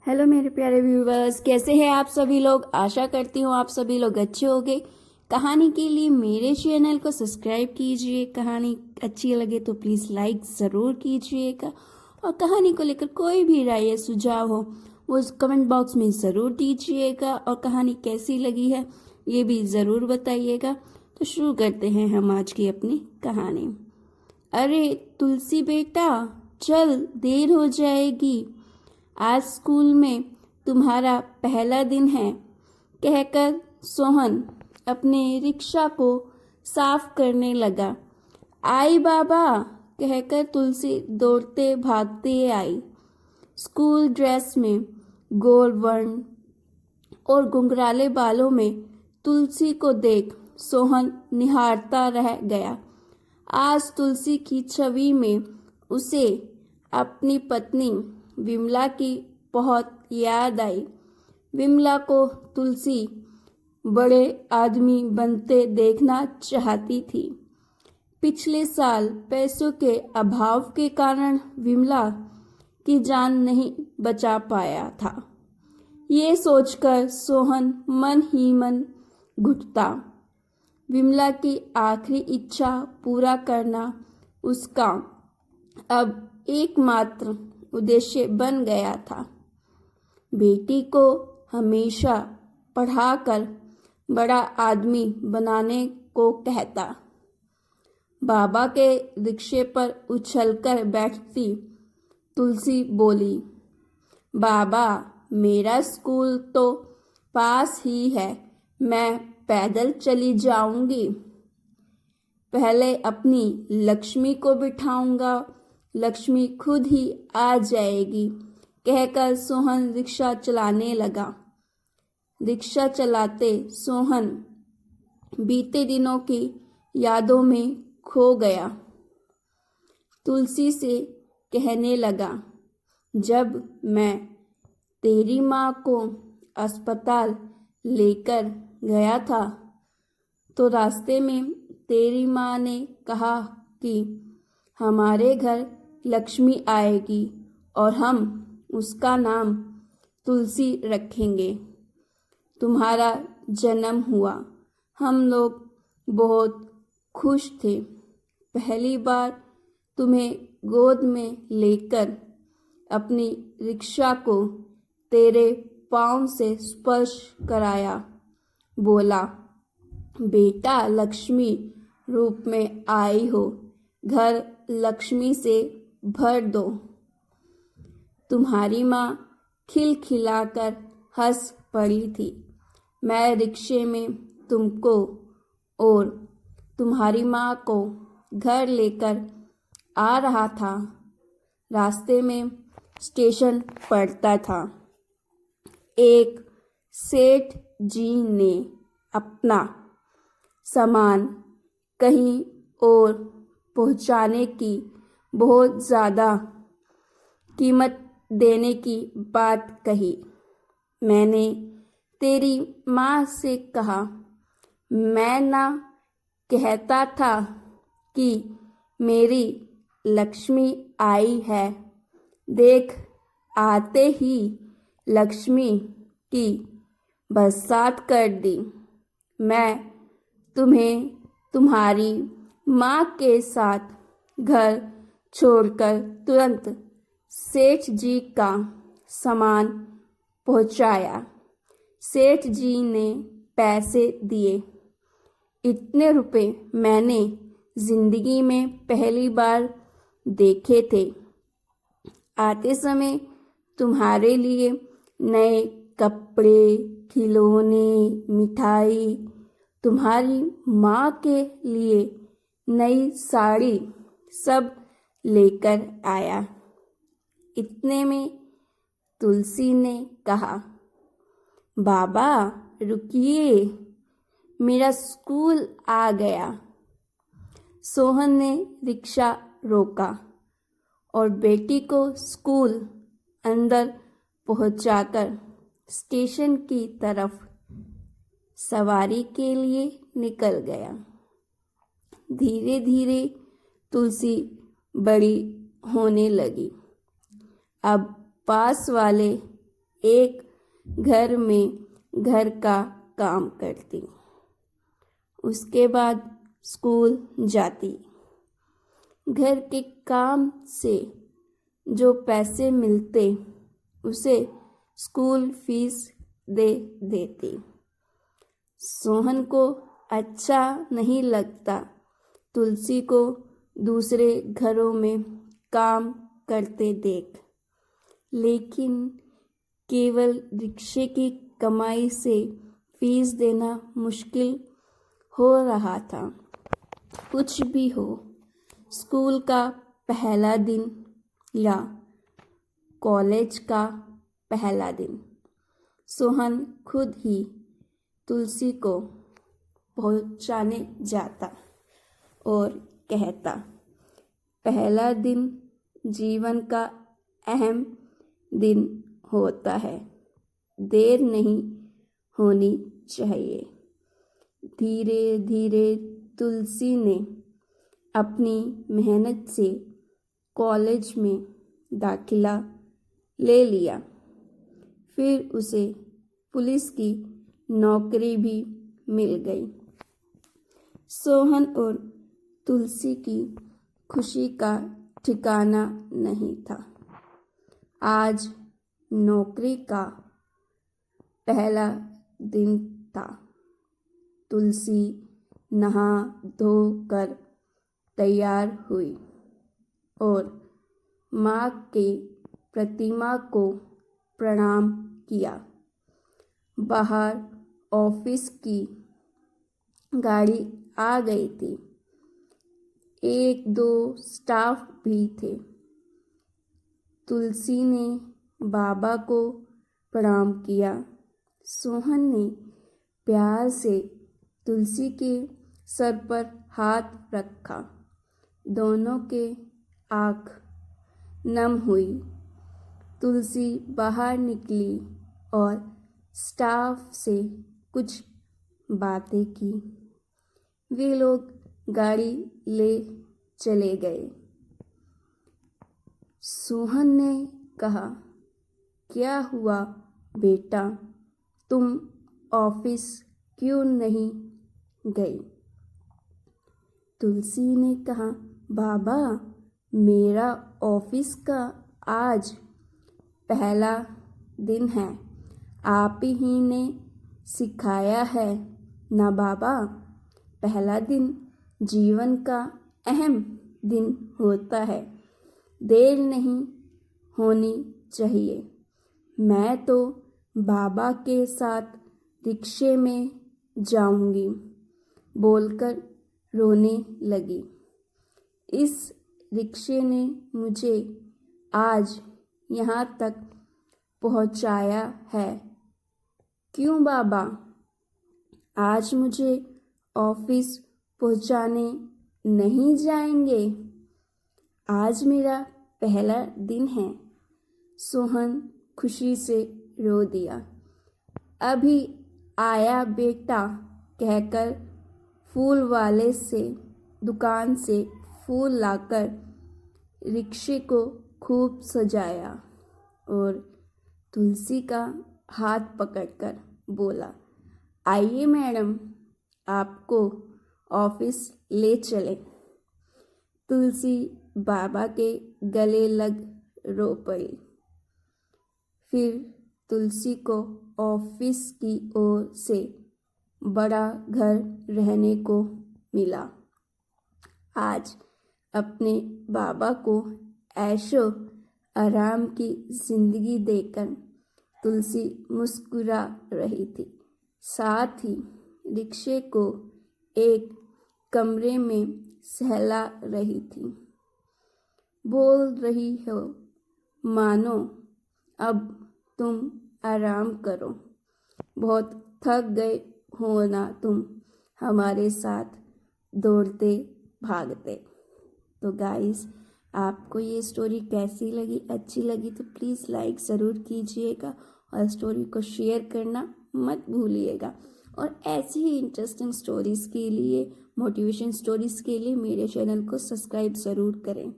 Hello मेरे प्यारे viewers, कैसे हैं आप सभी लोग। आशा करती हूँ आप सभी लोग अच्छे होंगे। कहानी के लिए मेरे चैनल को सब्सक्राइब कीजिए। कहानी अच्छी लगे तो प्लीज़ लाइक ज़रूर कीजिएगा, और कहानी को लेकर कोई भी राय या सुझाव हो वो कमेंट बॉक्स में ज़रूर दीजिएगा, और कहानी कैसी लगी है ये भी ज़रूर बताइएगा। तो शुरू करते हैं हम आज की अपनी कहानी। अरे तुलसी बेटा, चल देर हो जाएगी, आज स्कूल में तुम्हारा पहला दिन है, कहकर सोहन अपने रिक्शा को साफ करने लगा। आई बाबा, कहकर तुलसी दौड़ते भागते आई। स्कूल ड्रेस में, गोल वर्ण और घुंघराले बालों में तुलसी को देख सोहन निहारता रह गया। आज तुलसी की छवि में उसे अपनी पत्नी विमला की बहुत याद आई। विमला को तुलसी बड़े आदमी बनते देखना चाहती थी। पिछले साल पैसों के अभाव के कारण विमला की जान नहीं बचा पाया था। ये सोचकर सोहन मन ही मन घुटता। विमला की आखिरी इच्छा पूरा करना उसका अब एकमात्र उद्देश्य बन गया था। बेटी को हमेशा पढ़ाकर बड़ा आदमी बनाने को कहता। बाबा के रिक्शे पर उछलकर बैठती तुलसी बोली, बाबा मेरा स्कूल तो पास ही है, मैं पैदल चली जाऊंगी। पहले अपनी लक्ष्मी को बिठाऊंगा, लक्ष्मी खुद ही आ जाएगी, कहकर सोहन रिक्शा चलाने लगा। रिक्शा चलाते सोहन बीते दिनों की यादों में खो गया। तुलसी से कहने लगा, जब मैं तेरी माँ को अस्पताल लेकर गया था तो रास्ते में तेरी माँ ने कहा कि हमारे घर लक्ष्मी आएगी और हम उसका नाम तुलसी रखेंगे। तुम्हारा जन्म हुआ, हम लोग बहुत खुश थे। पहली बार तुम्हें गोद में लेकर अपनी रिक्शा को तेरे पाँव से स्पर्श कराया। बोला, बेटा लक्ष्मी रूप में आई हो, घर लक्ष्मी से भर दो। तुम्हारी माँ खिलखिलाकर हंस पड़ी थी। मैं रिक्शे में तुमको और तुम्हारी माँ को घर लेकर आ रहा था। रास्ते में स्टेशन पड़ता था। एक सेठ जी ने अपना सामान कहीं और पहुंचाने की बहुत ज़्यादा कीमत देने की बात कही। मैंने तेरी माँ से कहा, मैं ना कहता था कि मेरी लक्ष्मी आई है। देख, आते ही लक्ष्मी की बरसात कर दी। मैं तुम्हें तुम्हारी माँ के साथ घर छोड़कर तुरंत सेठ जी का सामान पहुँचाया। सेठ जी ने पैसे दिए। इतने रुपए मैंने जिंदगी में पहली बार देखे थे। आते समय तुम्हारे लिए नए कपड़े, खिलौने, मिठाई, तुम्हारी माँ के लिए नई साड़ी सब लेकर आया। इतने में तुलसी ने कहा, बाबा रुकिए, मेरा स्कूल आ गया। सोहन ने रिक्शा रोका और बेटी को स्कूल अंदर पहुंचाकर स्टेशन की तरफ सवारी के लिए निकल गया। धीरे धीरे तुलसी बड़ी होने लगी। अब पास वाले एक घर में घर का काम करती, उसके बाद स्कूल जाती। घर के काम से जो पैसे मिलते उसे स्कूल फीस दे देती। सोहन को अच्छा नहीं लगता तुलसी को दूसरे घरों में काम करते देख, लेकिन केवल रिक्शे की कमाई से फीस देना मुश्किल हो रहा था। कुछ भी हो, स्कूल का पहला दिन या कॉलेज का पहला दिन, सोहन खुद ही तुलसी को पहुंचाने जाता और कहता, पहला दिन जीवन का अहम दिन होता है, देर नहीं होनी चाहिए। धीरे धीरे तुलसी ने अपनी मेहनत से कॉलेज में दाखिला ले लिया। फिर उसे पुलिस की नौकरी भी मिल गई। सोहन और तुलसी की खुशी का ठिकाना नहीं था। आज नौकरी का पहला दिन था। तुलसी नहा धो कर तैयार हुई और माँ के प्रतिमा को प्रणाम किया। बाहर ऑफिस की गाड़ी आ गई थी। एक दो स्टाफ भी थे। तुलसी ने बाबा को प्रणाम किया। सोहन ने प्यार से तुलसी के सर पर हाथ रखा। दोनों के आँख नम हुई। तुलसी बाहर निकली और स्टाफ से कुछ बातें की। वे लोग गाड़ी ले चले गए। सोहन ने कहा, क्या हुआ बेटा, तुम ऑफिस क्यों नहीं गई? तुलसी ने कहा, बाबा, मेरा ऑफिस का आज पहला दिन है। आप ही ने सिखाया है ना बाबा, पहला दिन जीवन का अहम दिन होता है, देर नहीं होनी चाहिए। मैं तो बाबा के साथ रिक्शे में जाऊंगी, बोलकर रोने लगी। इस रिक्शे ने मुझे आज यहाँ तक पहुँचाया है। क्यों बाबा, आज मुझे ऑफिस पहुँचाने नहीं जाएंगे? आज मेरा पहला दिन है। सोहन खुशी से रो दिया। अभी आया बेटा, कहकर फूल वाले से दुकान से फूल लाकर रिक्शे को खूब सजाया और तुलसी का हाथ पकड़कर बोला, आइए मैडम, आपको ऑफिस ले चले। तुलसी बाबा के गले लग रो पड़ी। फिर तुलसी को ऑफिस की ओर से बड़ा घर रहने को मिला। आज अपने बाबा को ऐशो आराम की जिंदगी देकर तुलसी मुस्कुरा रही थी। साथ ही रिक्शे को एक कमरे में सहला रही थी। बोल रही हो, मानो अब तुम आराम करो, बहुत थक गए हो ना तुम हमारे साथ दौड़ते भागते। तो गाइस, आपको ये स्टोरी कैसी लगी? अच्छी लगी तो प्लीज़ लाइक ज़रूर कीजिएगा और स्टोरी को शेयर करना मत भूलिएगा। और ऐसी ही इंटरेस्टिंग स्टोरीज़ के लिए, मोटिवेशन स्टोरीज़ के लिए मेरे चैनल को सब्सक्राइब ज़रूर करें।